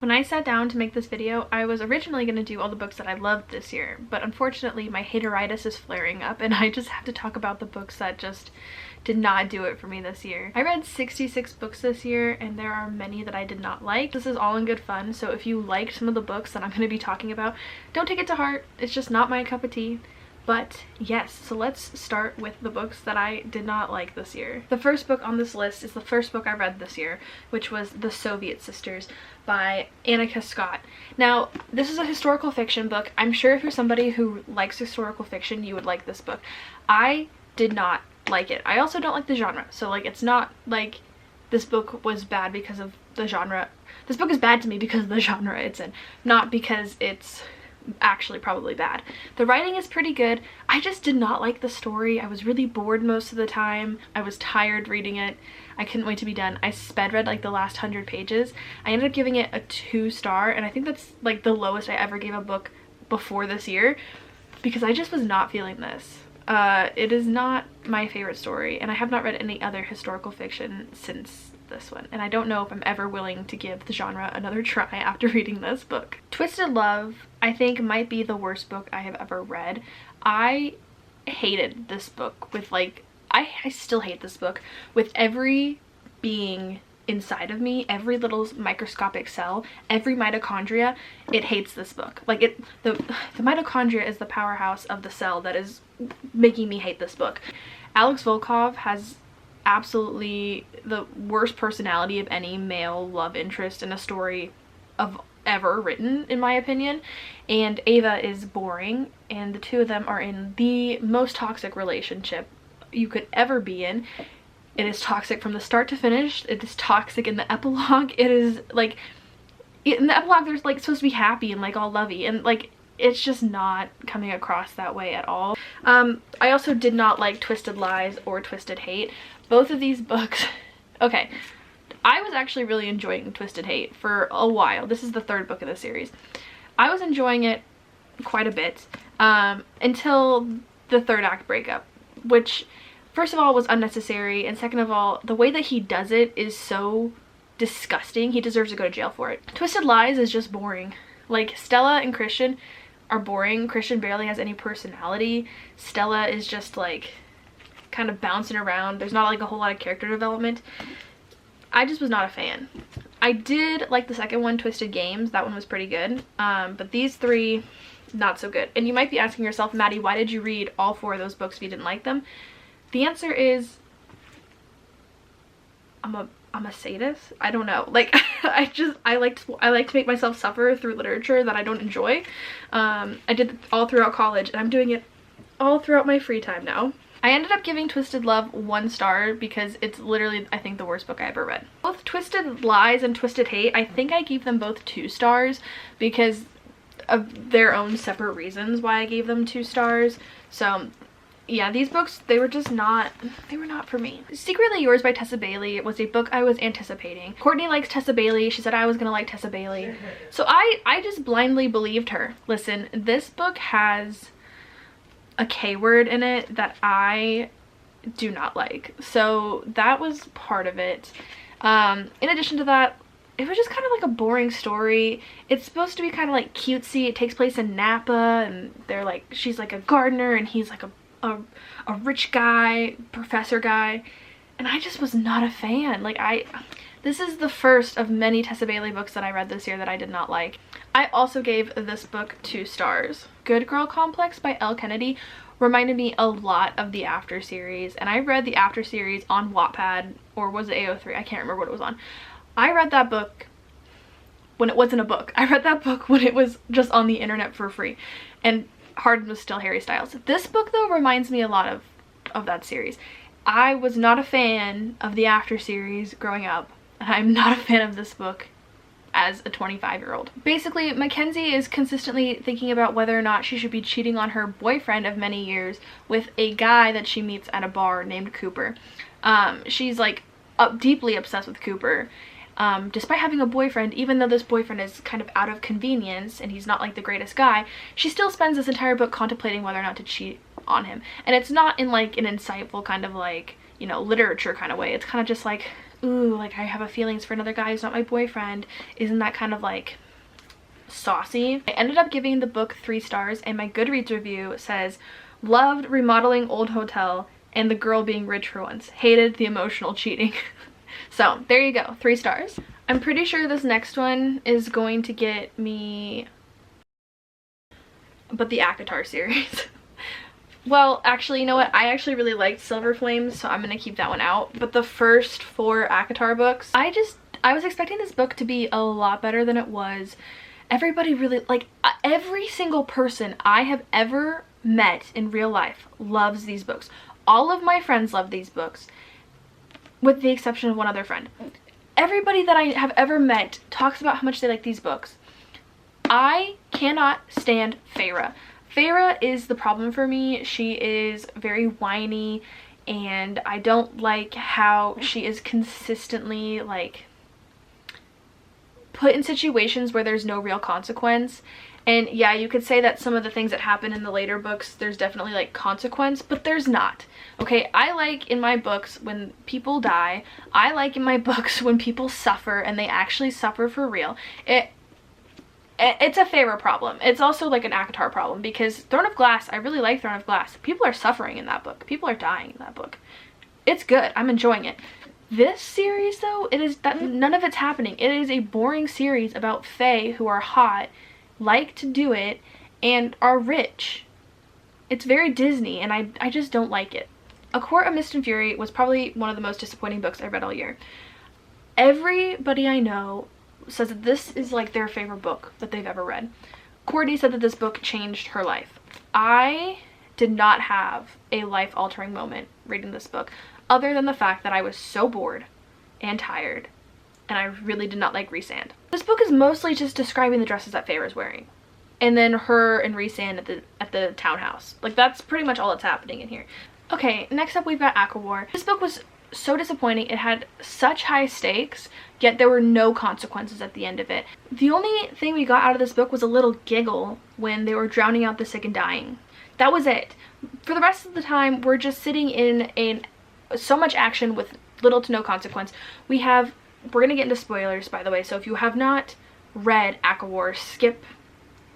When I sat down to make this video, I was originally going to do all the books that I loved this year, but unfortunately my hateritis is flaring up and I just have to talk about the books that just did not do it for me this year. I read 66 books this year and there are many that I did not like. This is all in good fun, so if you liked some of the books that I'm going to be talking about, don't take it to heart. It's just not my cup of tea. But yes, so let's start with the books that I did not like this year. The first book on this list is the first book I read this year, which was The Soviet Sisters by Annika Scott. Now, this is a historical fiction book. I'm sure if you're somebody who likes historical fiction, you would like this book. I did not like it. I also don't like the genre, so like it's not like this book was bad because of the genre. This book is bad to me because of the genre it's in, not because it's actually probably bad. The writing is pretty good. I just did not like the story. I was really bored most of the time. I was tired reading it. I couldn't wait to be done. I sped read like the last 100 pages. I ended up giving it a 2-star, and I think that's like the lowest I ever gave a book before this year because I just was not feeling this. It is not my favorite story, and I have not read any other historical fiction since this one, and I don't know if I'm ever willing to give the genre another try after reading this book. Twisted Love, I think, might be the worst book I have ever read. I hated this book with like, I still hate this book with every being inside of me, every little microscopic cell, every mitochondria. It hates this book. Like the mitochondria is the powerhouse of the cell that is making me hate this book. Alex Volkov has absolutely the worst personality of any male love interest in a story of ever written, in my opinion, and Ava is boring, and the two of them are in the most toxic relationship you could ever be in. It is toxic from the start to finish. It is toxic in the epilogue. It is like, in the epilogue there's like supposed to be happy and like all lovey, and like it's just not coming across that way at all. I also did not like Twisted Lies or Twisted Hate. Both of these books, okay, I was actually really enjoying Twisted Hate for a while. This is the third book of the series. I was enjoying it quite a bit until the third act breakup, which first of all was unnecessary, and second of all, the way that he does it is so disgusting. He deserves to go to jail for it. Twisted Lies is just boring. Like, Stella and Christian are boring. Christian barely has any personality. Stella is just like kind of bouncing around. There's not like a whole lot of character development. I just was not a fan. I did like the second one, Twisted Games. That one was pretty good. But these three, not so good. And you might be asking yourself, Maddie, why did you read all 4 of those books if you didn't like them? The answer is I'm a sadist. I don't know. Like I like to make myself suffer through literature that I don't enjoy. I did it all throughout college, and I'm doing it all throughout my free time now. I ended up giving Twisted Love 1 star because it's literally, I think, the worst book I ever read. Both Twisted Lies and Twisted Hate, I think I gave them both 2 stars because of their own separate reasons why I gave them 2 stars. So yeah, these books, they were not for me. Secretly Yours by Tessa Bailey was a book I was anticipating. Courtney likes Tessa Bailey. She said I was gonna like Tessa Bailey. So I just blindly believed her. Listen, this book has a K word in it that I do not like. So that was part of it. In addition to that, it was just kind of like a boring story. It's supposed to be kind of like cutesy. It takes place in Napa, and they're like, she's like a gardener and he's like a rich guy, professor guy, and I just was not a fan. Like, this is the first of many Tessa Bailey books that I read this year that I did not like. I also gave this book 2 stars. Good Girl Complex by Elle Kennedy reminded me a lot of the After series, and I read the After series on Wattpad, or was it AO3? I can't remember what it was on. I read that book when it wasn't a book. I read that book when it was just on the internet for free, and Harden was still Harry Styles. This book though reminds me a lot of that series. I was not a fan of the After series growing up, and I'm not a fan of this book as a 25-year-old. Basically, Mackenzie is consistently thinking about whether or not she should be cheating on her boyfriend of many years with a guy that she meets at a bar named Cooper. She's like deeply obsessed with Cooper. Despite having a boyfriend, even though this boyfriend is kind of out of convenience and he's not like the greatest guy, she still spends this entire book contemplating whether or not to cheat on him. And it's not in like an insightful kind of like, you know, literature kind of way. It's kind of just like ooh, like I have a feelings for another guy who's not my boyfriend. Isn't that kind of like saucy? I ended up giving the book 3 stars, and my Goodreads review says, loved remodeling old hotel and the girl being rich for once. Hated the emotional cheating. So there you go, 3 stars. I'm pretty sure this next one is going to get me, but the ACOTAR series. Well, actually, you know what? I actually really liked Silver Flames, so I'm gonna keep that one out. But the first 4 ACOTAR books, I was expecting this book to be a lot better than it was. Everybody really, like, every single person I have ever met in real life loves these books. All of my friends love these books, with the exception of one other friend. Everybody that I have ever met talks about how much they like these books. I cannot stand Feyre. Feyre is the problem for me. She is very whiny, and I don't like how she is consistently like put in situations where there's no real consequence. And yeah, you could say that some of the things that happen in the later books, there's definitely like consequence, but there's not. Okay, I like in my books when people die. I like in my books when people suffer, and they actually suffer for real. It's a Feyre problem. It's also like an ACOTAR problem, because Throne of Glass, I really like Throne of Glass. People are suffering in that book. People are dying in that book. It's good. I'm enjoying it. This series though, it is that none of it's happening. It is a boring series about fae who are hot, like to do it, and are rich. It's very Disney, and I just don't like it. A Court of Mist and Fury was probably one of the most disappointing books I read all year. Everybody I know says that this is like their favorite book that they've ever read. Courtney said that this book changed her life. I did not have a life-altering moment reading this book, other than the fact that I was so bored and tired, and I really did not like Rhysand. This book is mostly just describing the dresses that Feyre is wearing, and then her and Rhysand at the townhouse. Like, that's pretty much all that's happening in here. Okay, next up we've got Aaar. This book was so disappointing. It had such high stakes, yet there were no consequences at the end of it. The only thing we got out of this book was a little giggle when they were drowning out the sick and dying. That was it. For the rest of the time, we're just sitting in so much action with little to no consequence. We're gonna get into spoilers, by the way, so if you have not read Aaar, skip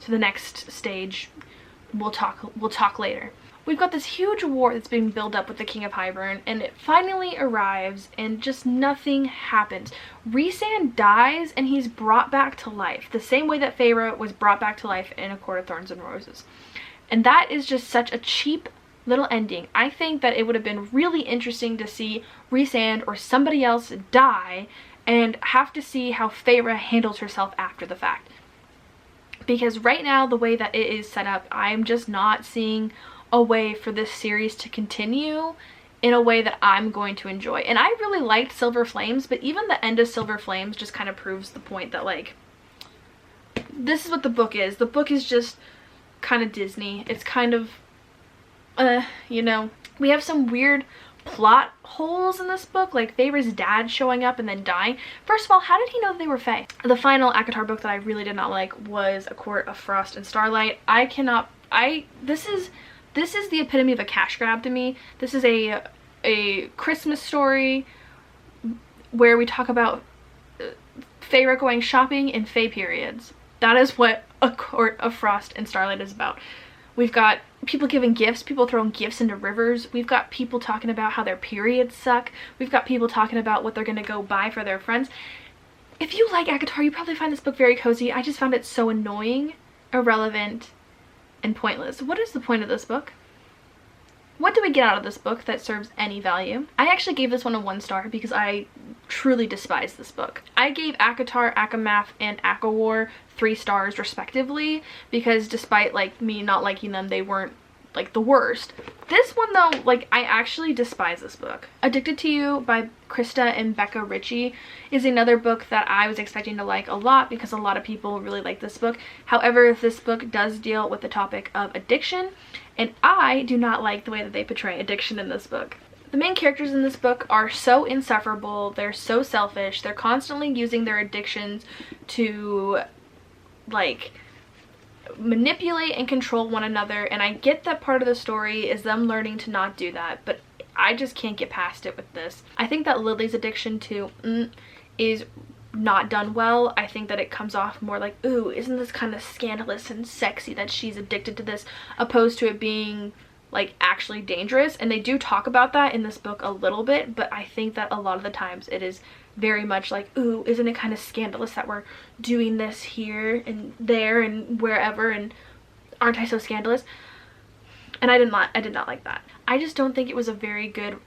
to the next stage. We'll talk later. We've got this huge war that's being built up with the King of Hybern, and it finally arrives, and just nothing happens. Rhysand dies, and he's brought back to life, the same way that Feyre was brought back to life in A Court of Thorns and Roses. And that is just such a cheap little ending. I think that it would have been really interesting to see Rhysand or somebody else die, and have to see how Feyre handles herself after the fact. Because right now, the way that it is set up, I'm just not seeing a way for this series to continue in a way that I'm going to enjoy. And I really liked Silver Flames, but even the end of Silver Flames just kind of proves the point that, like, this is what the book is. The book is just kind of Disney. It's kind of, you know, we have some weird plot holes in this book, like Feyre's dad showing up and then dying. First of all, how did he know that they were fae? The final ACOTAR book that I really did not like was A Court of Frost and Starlight. This is the epitome of a cash grab to me. This is a Christmas story where we talk about Feyre going shopping in fae periods. That is what A Court of Frost and Starlight is about. We've got people giving gifts, people throwing gifts into rivers. We've got people talking about how their periods suck. We've got people talking about what they're gonna go buy for their friends. If you like ACOTAR, you probably find this book very cozy. I just found it so annoying, irrelevant, and pointless. What is the point of this book? What do we get out of this book that serves any value? I actually gave this one a 1 star because I truly despise this book. I gave ACOTAR, ACOMAF, and Aaar 3 stars respectively, because despite like me not liking them, they weren't like the worst. This one though, like, I actually despise this book. Addicted to You by Krista and Becca Ritchie is another book that I was expecting to like a lot because a lot of people really like this book. However, this book does deal with the topic of addiction, and I do not like the way that they portray addiction in this book. The main characters in this book are so insufferable, they're so selfish, they're constantly using their addictions to, like, manipulate and control one another, and I get that part of the story is them learning to not do that, but I just can't get past it with this. I think that Lily's addiction to is not done well. I think that it comes off more like, ooh, isn't this kind of scandalous and sexy that she's addicted to this, opposed to it being like actually dangerous. And they do talk about that in this book a little bit, but I think that a lot of the times it is very much like, ooh, isn't it kind of scandalous that we're doing this here and there and wherever, and aren't I so scandalous? And I did not like that. I just don't think it was a very good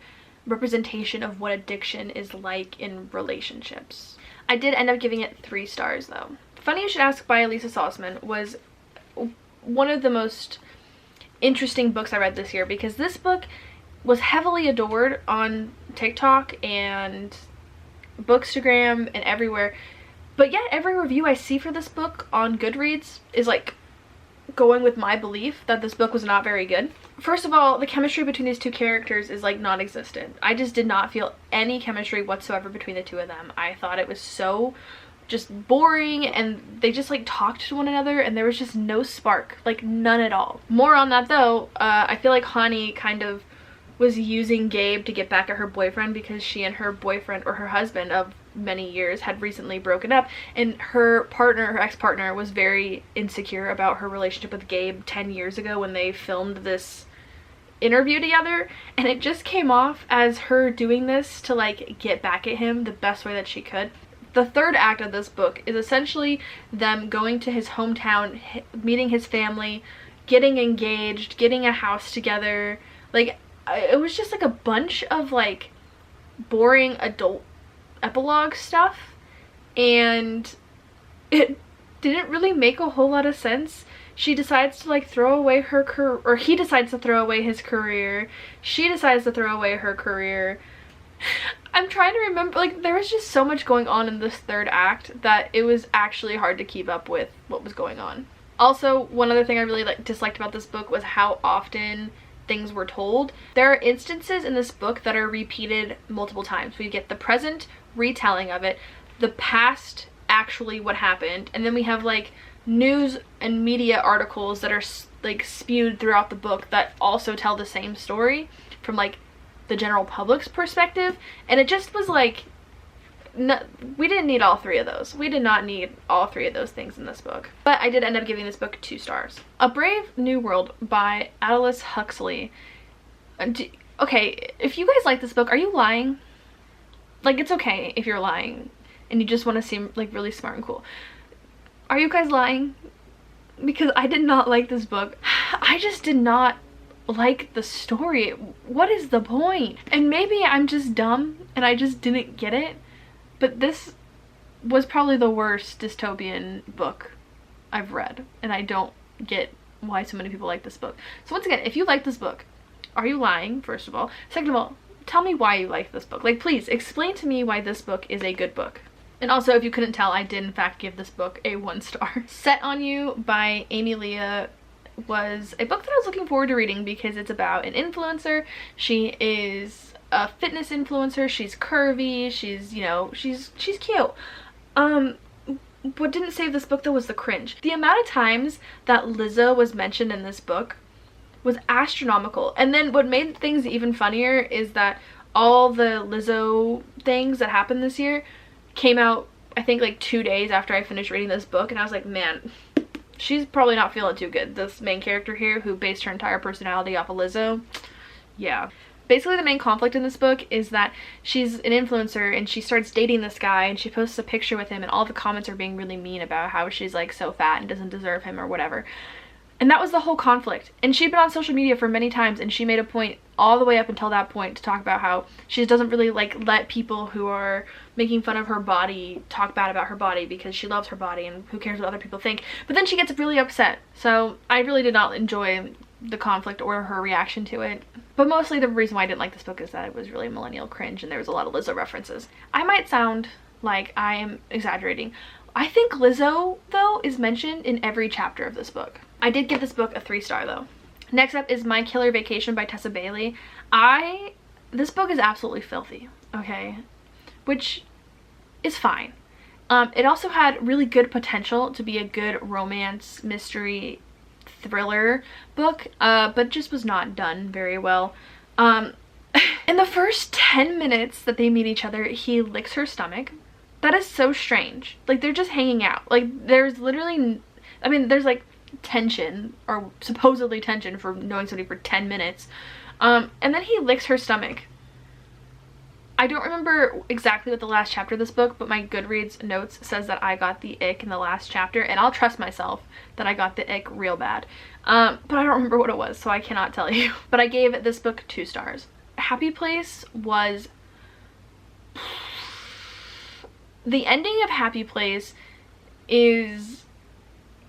representation of what addiction is like in relationships. I did end up giving it 3 stars though. Funny You Should Ask by Elisa Salzman was one of the most interesting books I read this year, because this book was heavily adored on TikTok and Bookstagram and everywhere, but yet every review I see for this book on Goodreads is like going with my belief that this book was not very good. First of all, the chemistry between these 2 characters is like non-existent. I just did not feel any chemistry whatsoever between the 2 of them. I thought it was so just boring, and they just like talked to one another and there was just no spark, like none at all. More on that though, I feel like Hani kind of was using Gabe to get back at her boyfriend, because she and her boyfriend, or her husband of many years, had recently broken up, and her partner, her ex-partner, was very insecure about her relationship with Gabe 10 years ago when they filmed this interview together, and it just came off as her doing this to like get back at him the best way that she could. The 3rd act of this book is essentially them going to his hometown, meeting his family, getting engaged, getting a house together. Like, it was just like a bunch of like boring adult epilogue stuff, and it didn't really make a whole lot of sense. She decides to like throw away her career, or he decides to throw away his career. She decides to throw away her career. I'm trying to remember, like, there was just so much going on in this 3rd act that it was actually hard to keep up with what was going on. Also, one other thing I really disliked about this book was how often things were told. There are instances in this book that are repeated multiple times. We get the present retelling of it, the past actually what happened, and then we have like news and media articles that are like spewed throughout the book that also tell the same story from like the general public's perspective, and it just was like, no, we didn't need all 3 of those. We did not need all 3 of those things in this book. But I did end up giving this book 2 stars. A Brave New World by Aldous Huxley. Okay, if you guys like this book, are you lying? Like, it's okay if you're lying and you just want to seem like really smart and cool. Are you guys lying? Because I did not like this book. I just did not like the story. What is the point? And maybe I'm just dumb and I just didn't get it, but this was probably the worst dystopian book I've read, and I don't get why so many people like this book. So once again, if you like this book, are you lying, first of all? Second of all, tell me why you like this book. Like, please explain to me why this book is a good book. And also, if you couldn't tell, I did in fact give this book a 1 star. Set on You by Amy Leah was a book that I was looking forward to reading because it's about an influencer. She is a fitness influencer. She's curvy. She's, you know, she's cute. What didn't save this book though was the cringe. The amount of times that Lizzo was mentioned in this book was astronomical. And then what made things even funnier is that all the Lizzo things that happened this year came out, I think, like 2 days after I finished reading this book, and I was like, man, she's probably not feeling too good. This main character here, who based her entire personality off of Lizzo, yeah. Basically, the main conflict in this book is that she's an influencer and she starts dating this guy, and she posts a picture with him, and all the comments are being really mean about how she's like so fat and doesn't deserve him or whatever. And that was the whole conflict. And she'd been on social media for many times, and she made a point all the way up until that point to talk about how she doesn't really like let people who are making fun of her body talk bad about her body because she loves her body and who cares what other people think. But then she gets really upset. So I really did not enjoy the conflict or her reaction to it. But mostly the reason why I didn't like this book is that it was really millennial cringe and there was a lot of Lizzo references. I might sound like I am exaggerating. I think Lizzo, though, is mentioned in every chapter of this book. I did give this book a 3-star, though. Next up is My Killer Vacation by Tessa Bailey. This book is absolutely filthy, okay? Which is fine. It also had really good potential to be a good romance, mystery, thriller book, but just was not done very well. In the first 10 minutes that they meet each other, he licks her stomach. That is so strange. Like, they're just hanging out. Like, there's literally, I mean, there's like tension, or supposedly tension, for knowing somebody for 10 minutes. And then he licks her stomach. I don't remember exactly what the last chapter of this book, but my Goodreads notes says that I got the ick in the last chapter, and I'll trust myself that I got the ick real bad. But I don't remember what it was, so I cannot tell you. But I gave this book 2 stars. Happy Place was... The ending of Happy Place is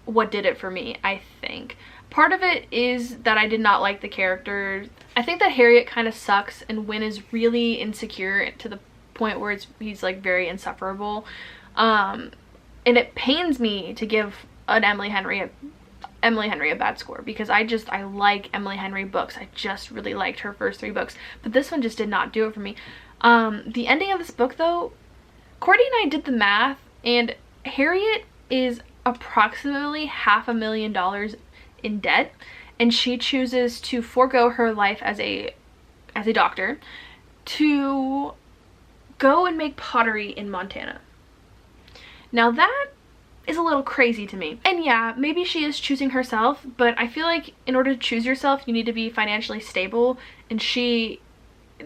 what did it for me, I think. Part of it is that I did not like the characters. I think that Harriet kind of sucks, and Win is really insecure to the point where he's like very insufferable. And it pains me to give an Emily Henry a bad score, because I like Emily Henry books. I just really liked her first 3 books, but this one just did not do it for me. The ending of this book though, Courtney and I did the math, and Harriet is approximately $500,000 in debt, and she chooses to forego her life as a doctor to go and make pottery in Montana. Now that is a little crazy to me. And yeah, maybe she is choosing herself, but I feel like in order to choose yourself, you need to be financially stable, and she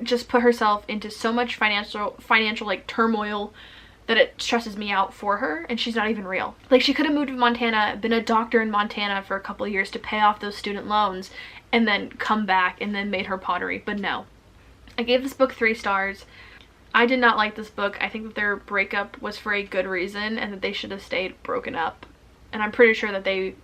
just put herself into so much financial like turmoil that it stresses me out for her, and she's not even real. Like, she could have moved to Montana, been a doctor in Montana for a couple of years to pay off those student loans, and then come back and then made her pottery, but no. I gave this book 3 stars. I did not like this book. I think that their breakup was for a good reason, and that they should have stayed broken up. And I'm pretty sure that they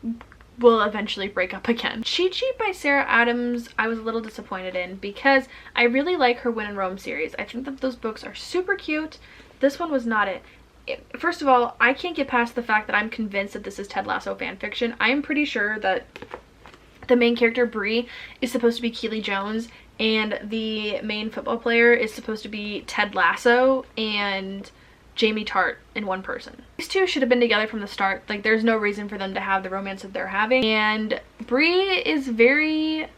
will eventually break up again. Cheat Sheet by Sarah Adams, I was a little disappointed in, because I really like her Win and Rome series. I think that those books are super cute. This one was not it. First of all, I can't get past the fact that I'm convinced that this is Ted Lasso fanfiction. I am pretty sure that the main character, Bree, is supposed to be Keely Jones, and the main football player is supposed to be Ted Lasso and Jamie Tart in one person. These two should have been together from the start. Like, there's no reason for them to have the romance that they're having. And Bree is very...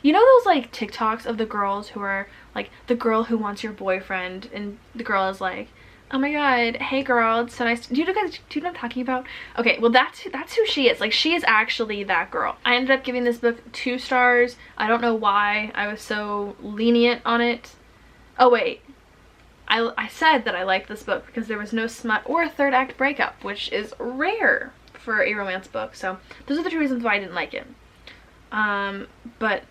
You know those like TikToks of the girls who are like, the girl who wants your boyfriend, and the girl is like, oh my god, hey girl, it's so nice. Do you know what I'm talking about? Okay, well that's who she is. Like, she is actually that girl. I ended up giving this book 2 stars. I don't know why I was so lenient on it. Oh wait, I said that I liked this book because there was no smut or a 3rd act breakup, which is rare for a romance book. So those are the 2 reasons why I didn't like it. But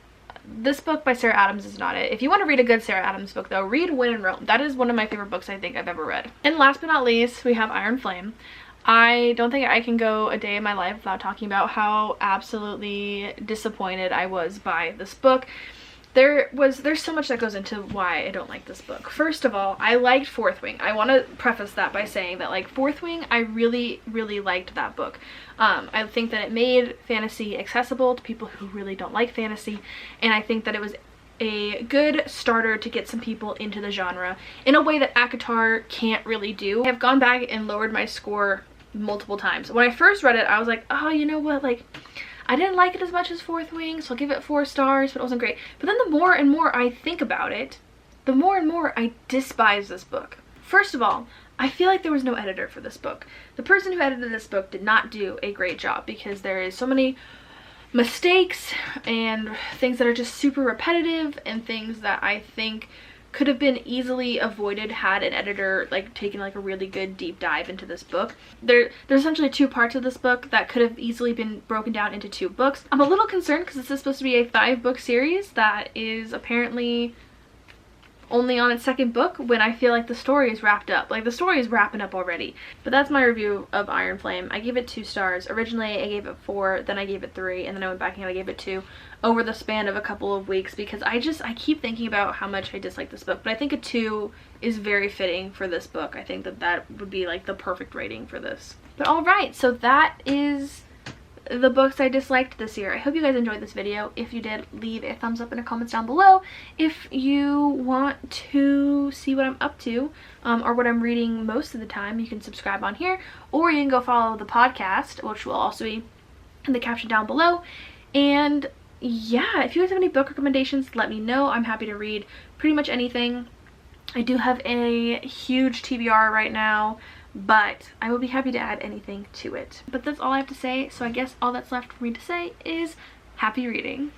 this book by Sarah Adams is not it. If you want to read a good Sarah Adams book though, read Win and Rome. That is one of my favorite books I think I've ever read. And last but not least, we have Iron Flame. I don't think I can go a day in my life without talking about how absolutely disappointed I was by this book. There's so much that goes into why I don't like this book. First of all, I liked Fourth Wing. I want to preface that by saying that, like, Fourth Wing, I really, really liked that book. I think that it made fantasy accessible to people who really don't like fantasy, and I think that it was a good starter to get some people into the genre in a way that ACOTAR can't really do. I have gone back and lowered my score multiple times. When I first read it, I was like, oh, you know what, like, I didn't like it as much as Fourth Wing, so I'll give it 4 stars, but it wasn't great. But then the more and more I think about it, the more and more I despise this book. First of all, I feel like there was no editor for this book. The person who edited this book did not do a great job, because there is so many mistakes and things that are just super repetitive, and things that I think could have been easily avoided had an editor like taken like a really good deep dive into this book. There's essentially 2 parts of this book that could have easily been broken down into 2 books. I'm a little concerned because this is supposed to be a 5-book series that is apparently only on its 2nd book, when I feel like the story is wrapped up. Like, the story is wrapping up already. But that's my review of Iron Flame. I gave it 2 stars. Originally I gave it 4, then I gave it 3, and then I went back and I gave it 2 over the span of a couple of weeks, because I keep thinking about how much I dislike this book. But I think a 2 is very fitting for this book. I think that would be like the perfect rating for this. But alright, so that is the books I disliked this year. I hope you guys enjoyed this video. If you did, leave a thumbs up in the comments down below. If you want to see what I'm up to, or what I'm reading most of the time, you can subscribe on here, or you can go follow the podcast, which will also be in the caption down below. And yeah, if you guys have any book recommendations, let me know. I'm happy to read pretty much anything. I do have a huge TBR right now, but I will be happy to add anything to it. But that's all I have to say, so I guess all that's left for me to say is happy reading.